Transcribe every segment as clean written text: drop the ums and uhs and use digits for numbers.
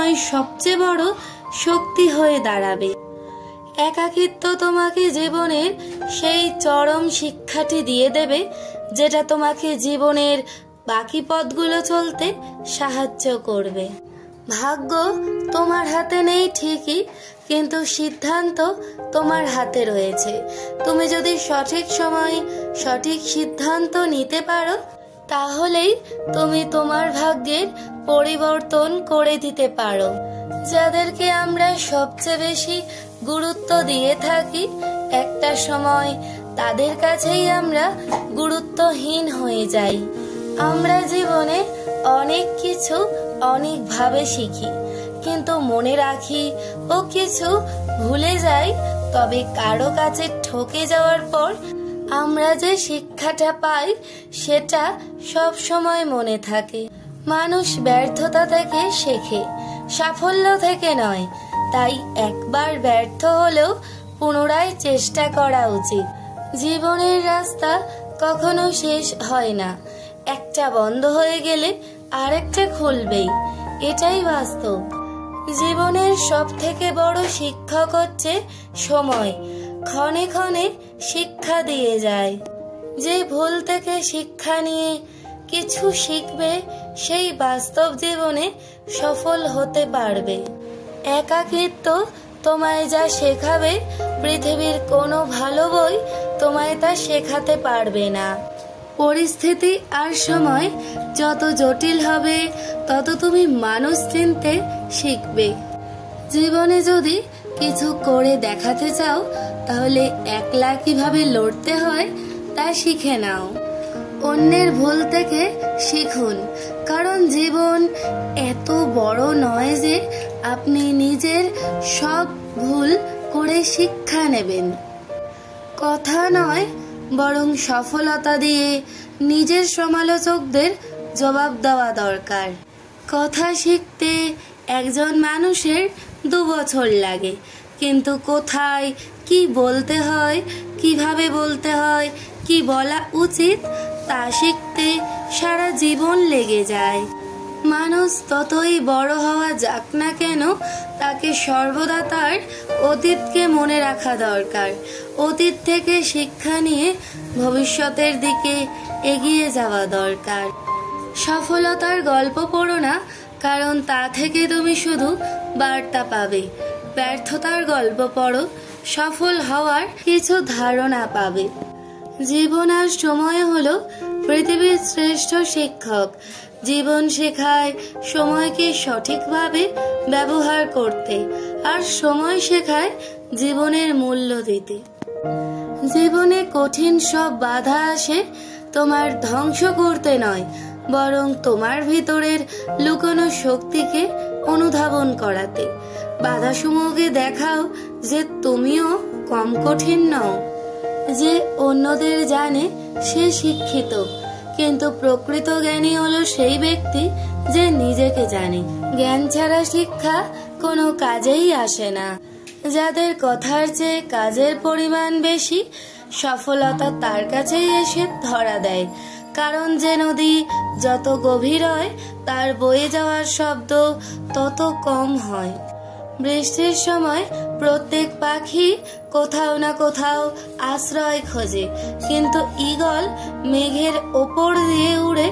সময় সবচেয়ে বড় শক্তি হয়ে দাঁড়াবে। একাকিত্ব তোমাকে জীবনের সেই চরম শিক্ষাটি দিয়ে দেবে, যেটা তোমাকে জীবনের বাকি পথগুলো চলতে সাহায্য করবে। ভাগ্য তোমার হাতে নেই ঠিকই, কিন্তু সিদ্ধান্ত তোমার হাতে রয়েছে। তুমি যদি সঠিক সময় সঠিক সিদ্ধান্ত নিতে পারো, তাহলেই তুমি তোমার ভাগ্যের পরিবর্তন করে দিতে পারো। যাদেরকে আমরা সবচেয়ে বেশি গুরুত্ব দিয়ে থাকি, একটা সময় তাদের কাছেই আমরা গুরুত্বহীন হয়ে যাই। আমরা জীবনে অনেক কিছু অনেকভাবে শিখি, কিন্তু মনে রাখি ও কিছু ভুলে যাই। তবে কারো কাছে ঠকে যাওয়ার পর আমরা যে শিক্ষাটা পাই, সেটা সব সময় মনে থাকে। মানুষ ব্যর্থতা থেকে শেখে, সাফল্য থেকে নয়। তাই একবার ব্যর্থ হলেও পুনরায় চেষ্টা করা উচিত। জীবনের রাস্তা কখনো শেষ হয় না, একটা বন্ধ হয়ে গেলে আরেকটা খুলবেই, এটাই বাস্তব। জীবনের সব থেকে বড় শিক্ষক হচ্ছে সময়। ক্ষণে ক্ষণে শিক্ষা দিয়ে যায়। যে ভুল থেকে শিক্ষা নিয়ে কিছু শিখবে, সেই বাস্তব জীবনে সফল হতে পারবে। একাকিত্ব তোমায় যা শেখাবে, পৃথিবীর কোনো ভালো বই তোমায় তা শেখাতে পারবে না। পরিস্থিতি আর সময় যত জটিল হবে, তত তুমি মানুষ চিনতে শিখবে। জীবনে যদি কিছু করে দেখাতে চাও, তাহলে একলা কিভাবে লড়তে হয় তা শিখে নাও। অন্যের ভুল থেকে শিখুন, কারণ জীবন এত বড় নয় যে আপনি নিজের সব ভুল করে শিক্ষা নেবেন। কথা নয়, বরং সফলতা দিয়ে নিজের সমালোচকদের জবাব দেওয়া দরকার। কথা শিখতে একজন মানুষের 2 বছর লাগে, কিন্তু কোথায় কি বলতে হয়, কিভাবে বলতে হয়, কি বলা উচিত তা শিখতে সারা জীবন লেগে যায়। মানুষ ততই বড় হওয়া যাক না কেন, তাকে সর্বদা তার অতীতকে মনে রাখা দরকার। অতীত থেকে শিক্ষা নিয়ে ভবিষ্যতের দিকে এগিয়ে যাওয়া দরকার। সফলতার গল্প পড়ো না, কারণ তা থেকে তুমি শুধু বার্তা পাবে। ব্যর্থতার গল্প পড়ো, সফল হওয়ার কিছু ধারণা পাবে। জীবন আর সময় হলো পৃথিবীর শ্রেষ্ঠ শিক্ষক। জীবন শেখায় সময়কে সঠিকভাবে ব্যবহার করতে, আর সময় শেখায় জীবনের মূল্য দিতে। জীবনে কঠিন সব বাধা আসে তোমার ধ্বংস করতে নয়, বরং তোমার ভিতরের লুকোনো শক্তিকে অনুধাবন করাতে। বাধাসমূহকে দেখাও যে তুমিও কম কঠিন নও। যে অন্যদের জানে সে শিক্ষিত, কিন্তু প্রকৃত জ্ঞানী হলো সেই ব্যক্তি যে নিজেকে জানে। জ্ঞান ছাড়া শিক্ষা কোনো কাজেই আসে না। যাদের কথার চেয়ে কাজের পরিমাণ বেশি, সফলতা তার কাছেই এসে ধরা দেয়। কারণ যে নদী যত গভীর হয়, তার বয়ে যাওয়ার শব্দ তত কম হয়। বৃষ্টির সময় প্রত্যেক পাখি কোথাও না কোথাও আশ্রয় খোঁজে, কিন্তু ঈগল মেঘের ওপর দিয়ে উড়ে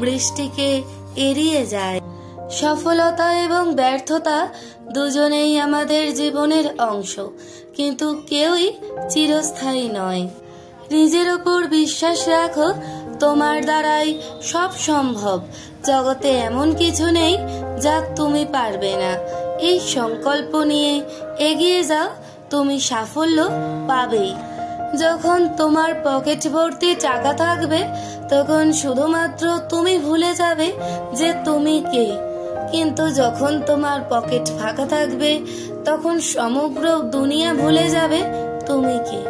বৃষ্টিকে এড়িয়ে যায়। সফলতা এবং ব্যর্থতা দুজনেই আমাদের জীবনের অংশ, কিন্তু কেউই চিরস্থায়ী নয়। নিজের ওপর বিশ্বাস রাখো, তোমার দ্বারাই সব সম্ভব। জগতে এমন কিছু নেই যা তুমি পারবে না। এই সংকল্প নিয়ে এগিয়ে যাও, তুমি সাফল্য পাবেই। যখন তোমার পকেট ভর্তি টাকা থাকবে, তখন শুধুমাত্র তুমি ভুলে যাবে যে তুমি কে। কিন্তু যখন তোমার পকেট ফাঁকা থাকবে, তখন সমগ্র দুনিয়া ভুলে যাবে তুমি কে।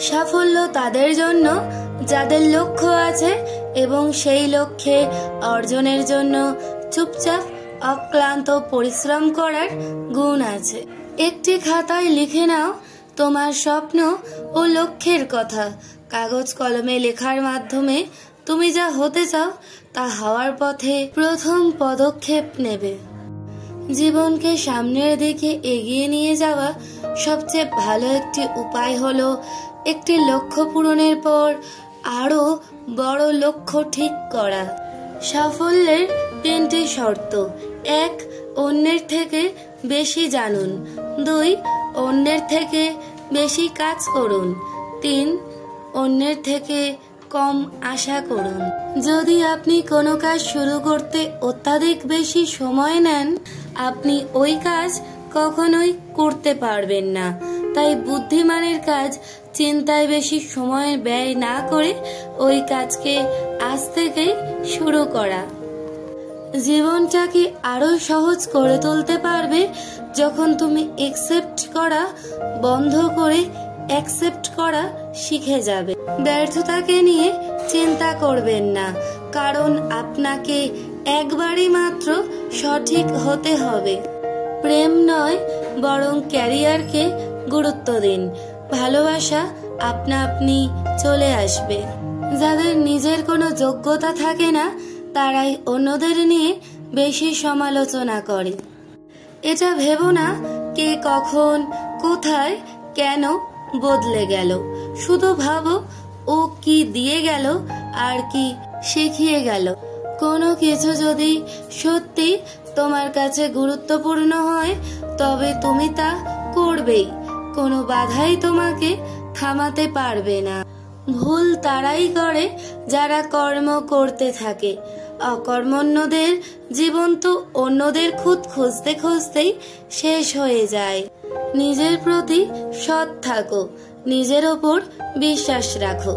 সাফল্য তাদের জন্য যাদের লক্ষ্য আছে এবং সেই লক্ষ্যে অর্জনের জন্য চুপচাপ অক্লান্ত পরিশ্রম করার গুণ আছে। একটি খাতায় লিখে নাও তোমার স্বপ্ন ও লক্ষ্যের কথা। কাগজ কলমে লেখার মাধ্যমে তুমি যা হতে চাও তা হওয়ার পথে প্রথম পদক্ষেপ নেবে। জীবনকে সামনের দিকে এগিয়ে নিয়ে যাওয়া সবচেয়ে ভালো একটি উপায় হলো একটি লক্ষ্য পূরণের পর আরো বড় লক্ষ্য ঠিক করা। সাফল্যের 3টি শর্ত: 1. অন্যের থেকে বেশি জানুন। 2. অন্যের থেকে বেশি কাজ করুন। 3. অন্যের থেকে কম আশা করুন। যদি আপনি কোনো কাজ শুরু করতে অত্যাধিক বেশি সময় নেন, আপনি ওই কাজ কখনোই করতে পারবেন না। তাই বুদ্ধিমানের কাজ চিন্তায় বেশি সময় ব্যয় না করে ওই কাজকে আজ থেকেই শুরু করা। জীবনটাকে আরো সহজ করে তুলতে পারবে যখন তুমি একসেপ্ট করা বন্ধ করে অ্যাকসেপ্ট করা শিখে যাবে। ব্যর্থতাকে নিয়ে চিন্তা করবেন না, কারণ আপনাকে একবারই মাত্র সঠিক হতে হবে। প্রেম নয়, বরং ক্যারিয়ারকে গুরুত্ব দিন। ভালোবাসা আপনা আপনি চলে আসবে। যাদের নিজের কোনো যোগ্যতা থাকে না, তারাই অন্যদের নিয়ে বেশি সমালোচনা করে। এটা ভেবো না কে কখন কোথায় কেন বদলে গেল, শুধু ভাবো ও কি দিয়ে গেল আর কি শিখিয়ে গেল। কোনো কিছু যদি সত্যি তোমার কাছে গুরুত্বপূর্ণ হয়, তবে তুমি তা করবেই। কোনো বাধাই তোমাকে থামাতে পারবে না। ভুল তারাই করে যারা কর্ম করতে থাকে। অকর্মণ্যদের জীবন তো অন্যদের খুঁত খুঁজতে খুঁজতেই শেষ হয়ে যায়। নিজের প্রতি সৎ থাকো, নিজের ওপর বিশ্বাস রাখো,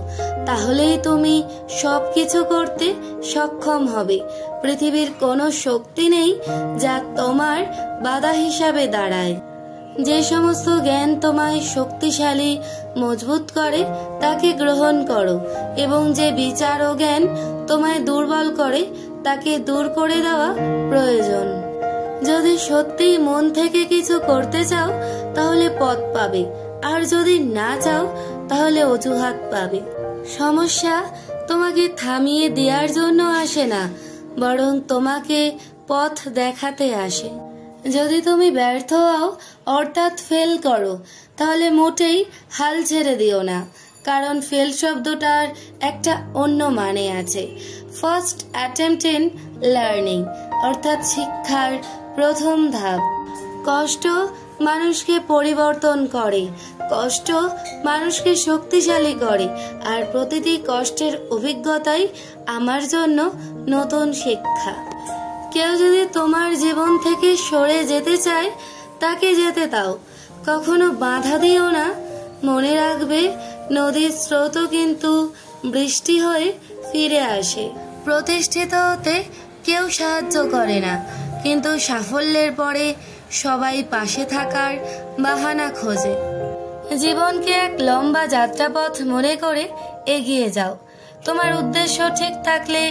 তাহলেই তুমি সবকিছু করতে সক্ষম হবে। পৃথিবীর কোনো শক্তি নেই যা তোমার বাধা হিসাবে দাঁড়ায়। যে সমস্ত জ্ঞান তোমায় শক্তিশালী মজবুত করে তাকে গ্রহণ করো, এবং যে বিচার ও জ্ঞান তোমায় দুর্বল করে তাকে দূর করে দেওয়া প্রয়োজন। যদি সত্যিই মন থেকে কিছু করতে চাও তাহলে পথ পাবে, আর যদি না চাও তাহলে অজুহাত পাবে। সমস্যা তোমাকে থামিয়ে দেওয়ার জন্য আসে না, বরং তোমাকে পথ দেখাতে আসে। যদি তুমি ব্যর্থ হও অর্থাৎ ফেল করো, তাহলে মোটেই হাল ছেড়ে দিও না, কারণ ফেল শব্দটার একটা অন্য মানে আছে। ফার্স্ট অ্যাটেম্পট ইন লার্নিং, অর্থাৎ শিক্ষার প্রথম ধাপ। কষ্ট মানুষকে পরিবর্তন করে, কষ্ট মানুষকে শক্তিশালী করে, আর প্রতিটি কষ্টের অভিজ্ঞতাই আমার জন্য নতুন শিক্ষা। কেউ যদি তোমার জীবন থেকে সরে যেতে চায়, তাকে যেতে দাও, কখনো বাধা দিও না। মনে রাখবে, নদীর স্রোতও কিন্তু বৃষ্টি হয়ে ফিরে আসে। প্রতিষ্ঠিত হতে কেউ সাহায্য করে না, কিন্তু সাফল্যের পরে সবাই পাশে থাকার বাহানা খোঁজে। জীবনকে এক লম্বা যাত্রাপথ মনে করে এগিয়ে যাও। তোমার উদ্দেশ্য ঠিক থাকলে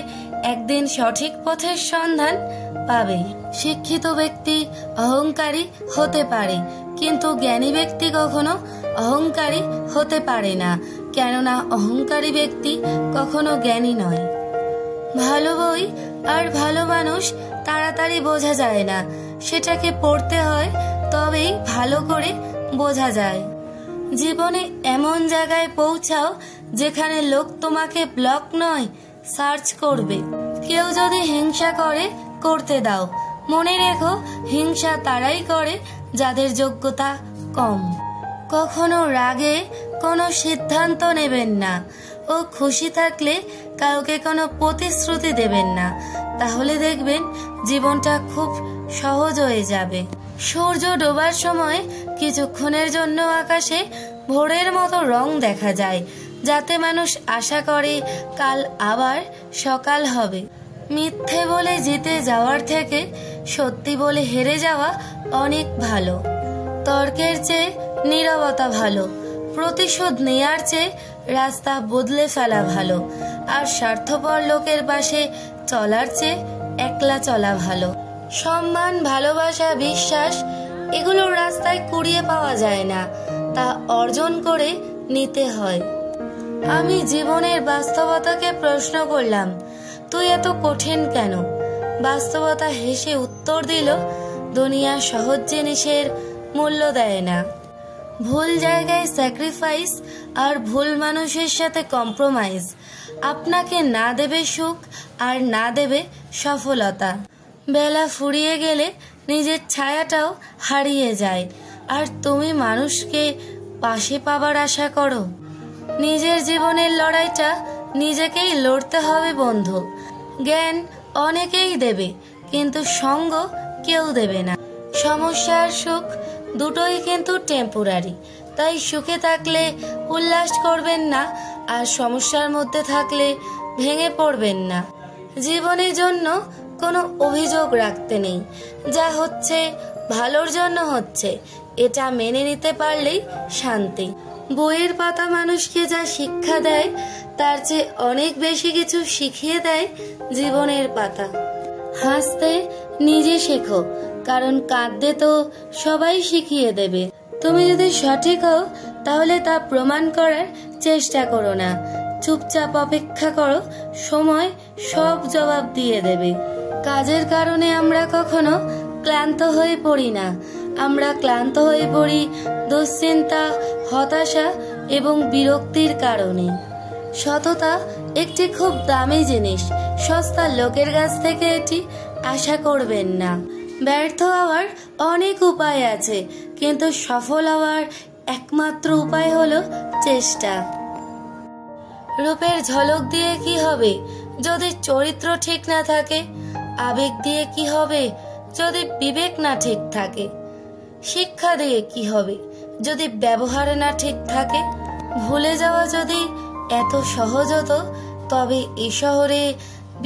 একদিন সঠিক পথের সন্ধান পাবে। শিক্ষিত ব্যক্তি অহংকারী হতে পারে, কিন্তু জ্ঞানী ব্যক্তি কখনো অহংকারী হতে পারে না, কেননা অহংকারী ব্যক্তি কখনো জ্ঞানী নয়। ভালো বই আর ভালো মানুষ তাড়াতাড়ি বোঝা যায় না, সেটাকে পড়তে হয়, তবেই ভালো করে বোঝা যায়। জীবনে এমন জায়গায় পৌঁছাও যেখানে লোক তোমাকে ব্লক নয়, সার্চ করবে। কেউ যদি হিংসা করে, করতে দাও। মনে রেখো, হিংসা তারাই করে যাদের যোগ্যতা কম। কখনো রাগে কোনো সিদ্ধান্ত নেবেন না, ও খুশি থাকলে কাউকে কোনো প্রতিশ্রুতি দেবেন না, তাহলে দেখবেন জীবনটা খুব সহজ হয়ে যাবে। সূর্য ডোবার সময় কিছুক্ষণের জন্য আকাশে ভোরের মতো রং দেখা যায়, যাতে মানুষ আশা করে কাল আবার সকাল হবে। মিথ্যে বলে জিতে যাওয়ার থেকে সত্যি বলে হেরে যাওয়া অনেক ভালো। তর্কের চেয়ে নীরবতা ভালো, প্রতিশোধ নেয়ার চেয়ে রাস্তা বদলে ফেলা ভালো, আর স্বার্থপর লোকের পাশে চলার চেয়ে একলা চলা ভালো। সম্মান, ভালোবাসা, বিশ্বাস এগুলো রাস্তায় কুড়িয়ে পাওয়া যায় না, তা অর্জন করে নিতে হয়। আমি জীবনের বাস্তবতাকে প্রশ্ন করলাম, তুই এত কঠিন কেন? বাস্তবতা হেসে উত্তর দিল, দুনিয়া সহজ জিনিসের মূল্য দেয় না। ভুল জায়গায় স্যাক্রিফাইস আর ভুল মানুষের সাথে কম্প্রোমাইজ আপনাকে না দেবে সুখ আর না দেবে সফলতা। বেলা ফুরিয়ে গেলে নিজের ছায়াটাও হারিয়ে যায়, আর তুমি মানুষকে পাশে পাবার আশা করো। নিজের জীবনের লড়াইটা নিজেকেই লড়তে হবে বন্ধু। জ্ঞান অনেকেই দেবে, কিন্তু সঙ্গ কেউ দেবে না। সমস্যা আর সুখ দুটোই কিন্তু টেম্পোরারি, তাই সুখে থাকলে উল্লাস করবেন না, আর সমস্যার মধ্যে থাকলে ভেঙে পড়বেন না। জীবনের জন্য কোনো অভিযোগ রাখতে নেই, যা হচ্ছে ভালোর জন্য হচ্ছে, এটা মেনে নিতে পারলেই শান্তি। বইয়ের পাতা মানুষকে যা শিক্ষা দেয় তার চেয়ে অনেক বেশি কিছু শিখিয়ে দেয় জীবনের পাতা। হাসতে নিজে শেখো, কারণ কাঁদতে তো সবাই শিখিয়ে দেবে। তুমি যদি সঠিক হও তাহলে তা প্রমাণ করার চেষ্টা করো না, চুপচাপ অপেক্ষা করো, সময় সব জবাব দিয়ে দেবে। কাজের কারণে আমরা কখনো ক্লান্ত হয়ে পড়ি না, আমরা ক্লান্ত হয়ে পড়ি দুশ্চিন্তা, হতাশা এবং বিরক্তির কারণে। সততা একটি খুব দামি জিনিস, সস্তা লোকের কাছ থেকে এটি আশা করবেন না। ব্যর্থ হওয়ার অনেক উপায় আছে, কিন্তু সফল হওয়ার একমাত্র উপায় হলো চেষ্টা। রূপের ঝলক দিয়ে কি হবে যদি চরিত্র ঠিক না থাকে? আবেগ দিয়ে কি হবে যদি বিবেক না ঠিক থাকে? শিক্ষা দিয়ে কি হবে যদি ব্যবহার না ঠিক থাকে? ভুলে যাওয়া যদি এত সহজ হতো তবে এই শহরে